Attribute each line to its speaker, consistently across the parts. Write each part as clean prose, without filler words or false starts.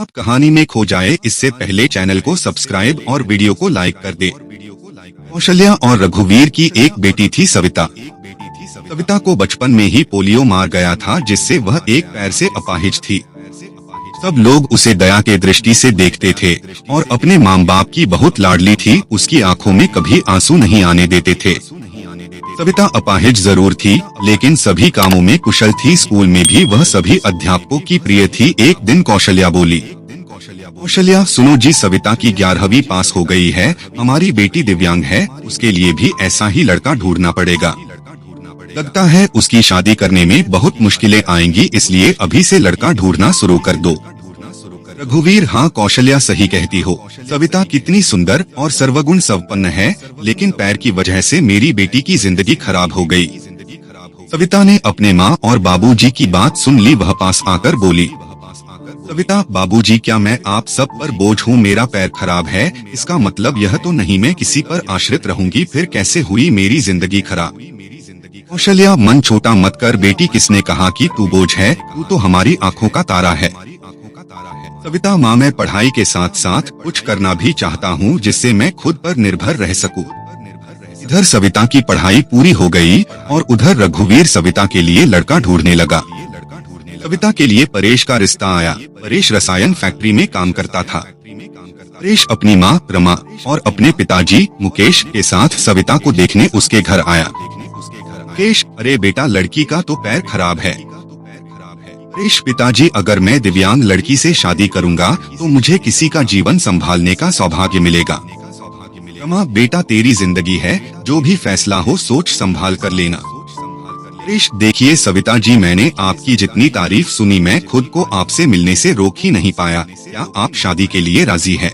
Speaker 1: आप कहानी में खो जाए इससे पहले चैनल को सब्सक्राइब और वीडियो को लाइक कर दे। कौशल्या और रघुवीर की एक बेटी थी सविता। सविता को बचपन में ही पोलियो मार गया था, जिससे वह एक पैर से अपाहिज थी। सब लोग उसे दया के दृष्टि से देखते थे और अपने माँ बाप की बहुत लाडली थी। उसकी आंखों में कभी आंसू नहीं आने देते थे। सविता अपाहिज जरूर थी, लेकिन सभी कामों में कुशल थी। स्कूल में भी वह सभी अध्यापकों की प्रिय थी। एक दिन कौशल्या बोली, कौशल्या सुनो जी, सविता की 11वीं पास हो गई है। हमारी बेटी दिव्यांग है, उसके लिए भी ऐसा ही लड़का ढूंढना पड़ेगा। लगता है उसकी शादी करने में बहुत मुश्किलें आएंगी, इसलिए अभी से लड़का ढूंढना शुरू कर दो। रघुवीर, हाँ कौशल्या सही कहती हो। सविता कितनी सुंदर और सर्वगुण संपन्न है, लेकिन पैर की वजह से मेरी बेटी की जिंदगी खराब हो गई। सविता ने अपने माँ और बाबूजी की बात सुन ली। वह पास आकर बोली, सविता बाबूजी, क्या मैं आप सब पर बोझ हूँ? मेरा पैर खराब है, इसका मतलब यह तो नहीं मैं किसी पर आश्रित रहूंगी। फिर कैसे हुई मेरी जिंदगी खराब? कौशल्या, मन छोटा मत कर बेटी, किसने कहा कि तू बोझ है? तू तो हमारी आँखों का तारा है। सविता, माँ मैं पढ़ाई के साथ साथ कुछ करना भी चाहता हूँ, जिससे मैं खुद पर निर्भर रह सकूँ। इधर सविता की पढ़ाई पूरी हो गई और उधर रघुवीर सविता के लिए लड़का ढूंढने लगा। सविता के लिए परेश का रिश्ता आया। परेश रसायन फैक्ट्री में काम करता था। परेश अपनी माँ रमा और अपने पिताजी मुकेश के साथ सविता को देखने उसके घर आया। मुकेश, अरे बेटा, लड़की का तो पैर खराब है। परेश, पिताजी, अगर मैं दिव्यांग लड़की से शादी करूंगा तो मुझे किसी का जीवन संभालने का सौभाग्य मिलेगा। रमा, बेटा तेरी जिंदगी है, जो भी फैसला हो सोच संभाल कर लेना। परेश, देखिए सविता जी, मैंने आपकी जितनी तारीफ सुनी, मैं खुद को आपसे मिलने से रोक ही नहीं पाया। क्या आप शादी के लिए राजी है?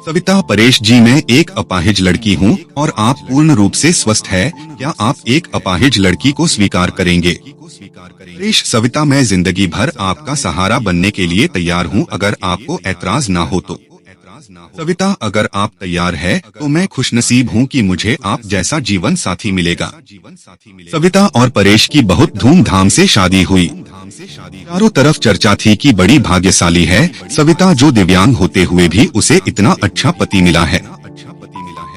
Speaker 1: सविता, परेश जी, मैं एक अपाहिज लड़की हूँ और आप पूर्ण रूप से स्वस्थ है। क्या आप एक अपाहिज लड़की को स्वीकार करेंगे? परेश, सविता, मैं जिंदगी भर आपका सहारा बनने के लिए तैयार हूँ, अगर आपको ऐतराज ना हो तो। सविता, अगर आप तैयार है तो मैं खुशनसीब हूँ कि मुझे आप जैसा जीवन साथी मिलेगा। सविता और परेश की बहुत धूमधाम से शादी हुई। चारों तरफ चर्चा थी कि बड़ी भाग्यशाली है सविता, जो दिव्यांग होते हुए भी उसे इतना अच्छा पति मिला है।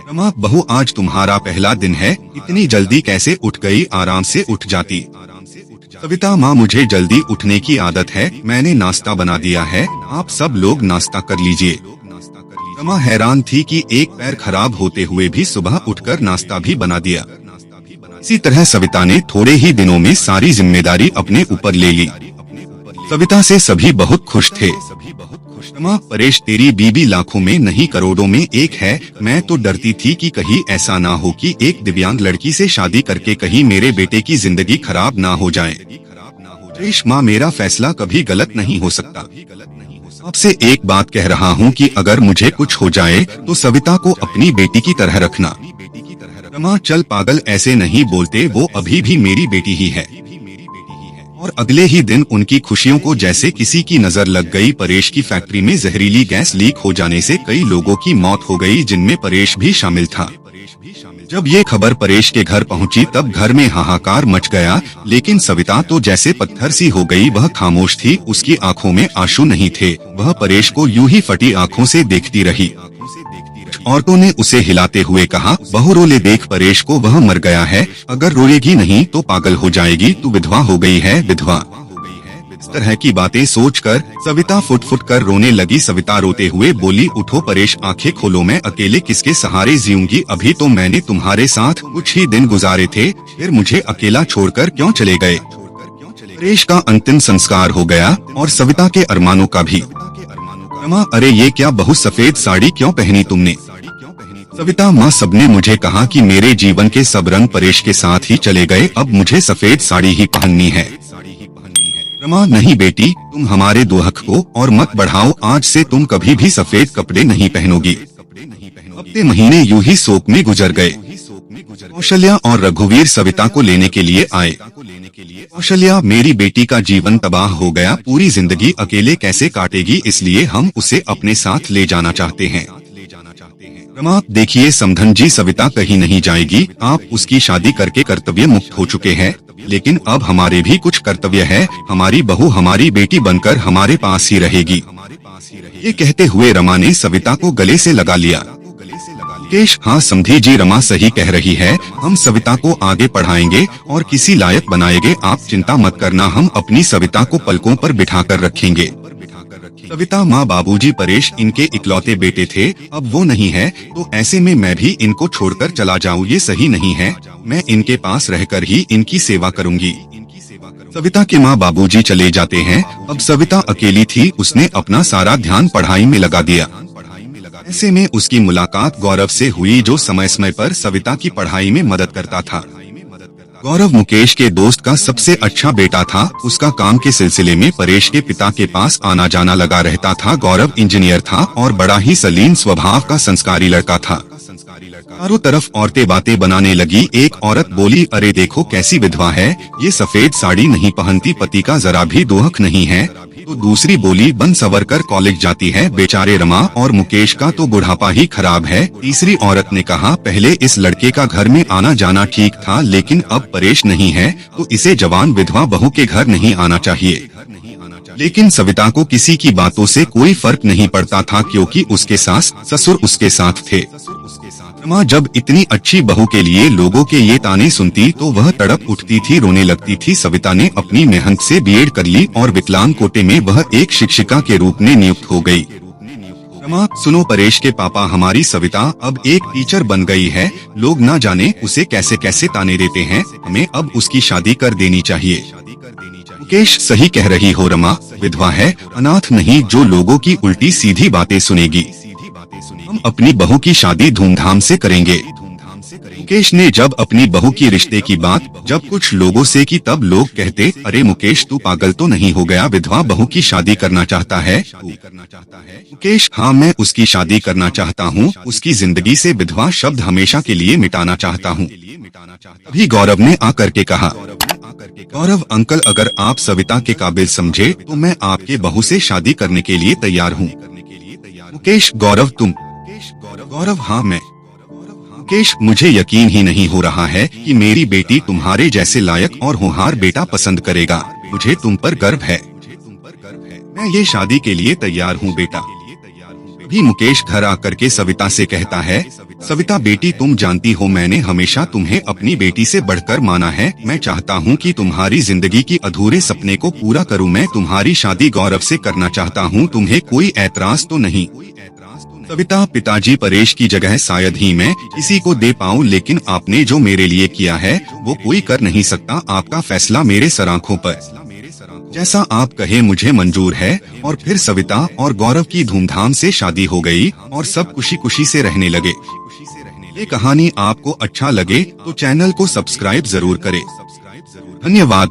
Speaker 1: रमा, बहू, आज तुम्हारा पहला दिन है, इतनी जल्दी कैसे उठ गई? आराम से उठ जाती। सविता, माँ मुझे जल्दी उठने की आदत है, मैंने नाश्ता बना दिया है, आप सब लोग नाश्ता कर लीजिए। रमा हैरान थी कि एक पैर खराब होते हुए भी सुबह उठकर नाश्ता भी बना दिया। इसी तरह सविता ने थोड़े ही दिनों में सारी जिम्मेदारी अपने ऊपर ले ली। सविता से सभी बहुत खुश थे। रमा, परेश, तेरी बीबी लाखों में नहीं करोड़ों में एक है। मैं तो डरती थी कि कहीं ऐसा ना हो कि एक दिव्यांग लड़की से शादी करके कहीं मेरे बेटे की जिंदगी खराब ना हो जाए। परेश, माँ मेरा फैसला कभी गलत नहीं हो सकता। आपसे एक बात कह रहा हूँ कि अगर मुझे कुछ हो जाए तो सविता को अपनी बेटी की तरह रखना। रमा, चल पागल, ऐसे नहीं बोलते, वो अभी भी मेरी बेटी ही है। और अगले ही दिन उनकी खुशियों को जैसे किसी की नजर लग गई। परेश की फैक्ट्री में जहरीली गैस लीक हो जाने से कई लोगों की मौत हो गई, जिनमें परेश भी शामिल था। जब ये खबर परेश के घर पहुंची तब घर में हाहाकार मच गया, लेकिन सविता तो जैसे पत्थर सी हो गई। वह खामोश थी, उसकी आंखों में आंसू नहीं थे। वह परेश को यूं ही फटी आंखों से देखती रही। औरतों ने उसे हिलाते हुए कहा, बहू रो ले, देख परेश को, वह मर गया है, अगर रोएगी नहीं तो पागल हो जाएगी, तू विधवा हो गई है, विधवा। इस तरह की बातें सोचकर सविता फुट फुट कर रोने लगी। सविता रोते हुए बोली, उठो परेश, आंखें खोलो, मैं अकेले किसके सहारे जीऊंगी? अभी तो मैंने तुम्हारे साथ कुछ ही दिन गुजारे थे, फिर मुझे अकेला छोड़कर क्यों चले गए? परेश का अंतिम संस्कार हो गया और सविता के अरमानों का भी। रमा, अरे ये क्या बहू, सफेद साड़ी क्यों पहनी तुमने? सविता, माँ सबने मुझे कहा कि मेरे जीवन के सब रंग परेश के साथ ही चले गए, अब मुझे सफेद साड़ी ही पहननी है। रमा, नहीं बेटी, तुम हमारे दुहक को और मत बढ़ाओ, आज से तुम कभी भी सफेद कपड़े नहीं पहनोगी। हफ्ते महीने यूं ही शोक में गुजर गए। कौशल्या और रघुवीर सविता को लेने के लिए आए। कौशल्या, मेरी बेटी का जीवन तबाह हो गया, पूरी जिंदगी अकेले कैसे काटेगी, इसलिए हम उसे अपने साथ ले जाना चाहते हैं। रमा, देखिए समधन जी, सविता कहीं नहीं जाएगी, आप उसकी शादी करके कर्तव्य मुक्त हो चुके हैं, लेकिन अब हमारे भी कुछ कर्तव्य है। हमारी बहू हमारी बेटी बनकर हमारे पास ही रहेगी। ये कहते हुए रमा ने सविता को गले से लगा लिया। मुकेश, हाँ समधी जी, रमा सही कह रही है, हम सविता को आगे पढ़ाएंगे और किसी लायक बनाएंगे, आप चिंता मत करना, हम अपनी सविता को पलकों पर बिठाकर रखेंगे। सविता माँ बाबूजी परेश इनके इकलौते बेटे थे, अब वो नहीं है, तो ऐसे में मैं भी इनको छोड़कर चला जाऊँ ये सही नहीं है, मैं इनके पास रहकर ही इनकी सेवा करूँगी। सविता के माँ बाबूजी चले जाते हैं। अब सविता अकेली थी, उसने अपना सारा ध्यान पढ़ाई में लगा दिया। ऐसे में उसकी मुलाकात गौरव से हुई, जो समय समय पर सविता की पढ़ाई में मदद करता था। गौरव मुकेश के दोस्त का सबसे अच्छा बेटा था। उसका काम के सिलसिले में परेश के पिता के पास आना जाना लगा रहता था। गौरव इंजीनियर था और बड़ा ही सलीम स्वभाव का संस्कारी लड़का था। चारों तरफ औरतें बातें बनाने लगी। एक औरत बोली, अरे देखो कैसी विधवा है, ये सफेद साड़ी नहीं पहनती, पति का जरा भी दोहक नहीं है। तो दूसरी बोली, बन सवर कर कॉलेज जाती है, बेचारे रमा और मुकेश का तो बुढ़ापा ही खराब है। तीसरी औरत ने कहा, पहले इस लड़के का घर में आना जाना ठीक था, लेकिन अब परेश नहीं है तो इसे जवान विधवा बहू के घर नहीं आना चाहिए। लेकिन सविता को किसी की बातों से कोई फर्क नहीं पड़ता था, क्योंकि उसके सास ससुर उसके साथ थे। रमा जब इतनी अच्छी बहू के लिए लोगों के ये ताने सुनती तो वह तड़प उठती थी, रोने लगती थी। सविता ने अपनी मेहनत से बीएड कर ली और विकलांग कोटे में वह एक शिक्षिका के रूप में नियुक्त हो गई। रमा, सुनो, परेश के पापा, हमारी सविता अब एक टीचर बन गई है, लोग ना जाने उसे कैसे कैसे ताने देते हैं, हमें अब उसकी शादी कर देनी चाहिए। मुकेश, सही कह रही हो रमा, विधवा है, अनाथ नहीं, जो लोगों की उल्टी सीधी बातें सुनेगी। हम अपनी बहू की शादी धूमधाम से करेंगे। मुकेश ने जब अपनी बहू की रिश्ते की बात जब कुछ लोगों से की, तब लोग कहते, अरे मुकेश, तू पागल तो नहीं हो गया, विधवा बहू की शादी करना चाहता है? मुकेश, हाँ मैं उसकी शादी करना चाहता हूँ, उसकी जिंदगी से विधवा शब्द हमेशा के लिए मिटाना चाहता हूँ। अभी गौरव ने आकर के कहा, गौरव अंकल, अगर आप सविता के काबिल समझे तो मैं आपके बहू से शादी करने के लिए तैयार हूँ। मुकेश, गौरव तुम? गौरव, हाँ मैं। मुकेश, मुझे यकीन ही नहीं हो रहा है कि मेरी बेटी तुम्हारे जैसे लायक और होनहार बेटा पसंद करेगा, मुझे तुम पर गर्व है, मैं ये शादी के लिए तैयार हूँ बेटा। अभी मुकेश घर आकर के सविता से कहता है, सविता बेटी, तुम जानती हो मैंने हमेशा तुम्हें अपनी बेटी से बढ़कर माना है, मैं चाहता हूँ कि तुम्हारी जिंदगी की अधूरे सपने को पूरा करूँ, मैं तुम्हारी शादी गौरव से करना चाहता हूँ, तुम्हें कोई ऐतराज तो नहीं? सविता, पिताजी परेश की जगह शायद ही मैं किसी को दे पाऊँ, लेकिन आपने जो मेरे लिए किया है वो कोई कर नहीं सकता, आपका फैसला मेरे सर आँखों पर, जैसा आप कहे मुझे मंजूर है। और फिर सविता और गौरव की धूमधाम से शादी हो गई और सब खुशी खुशी से रहने लगे। ये कहानी आपको अच्छा लगे तो चैनल को सब्सक्राइब जरूर करें। धन्यवाद।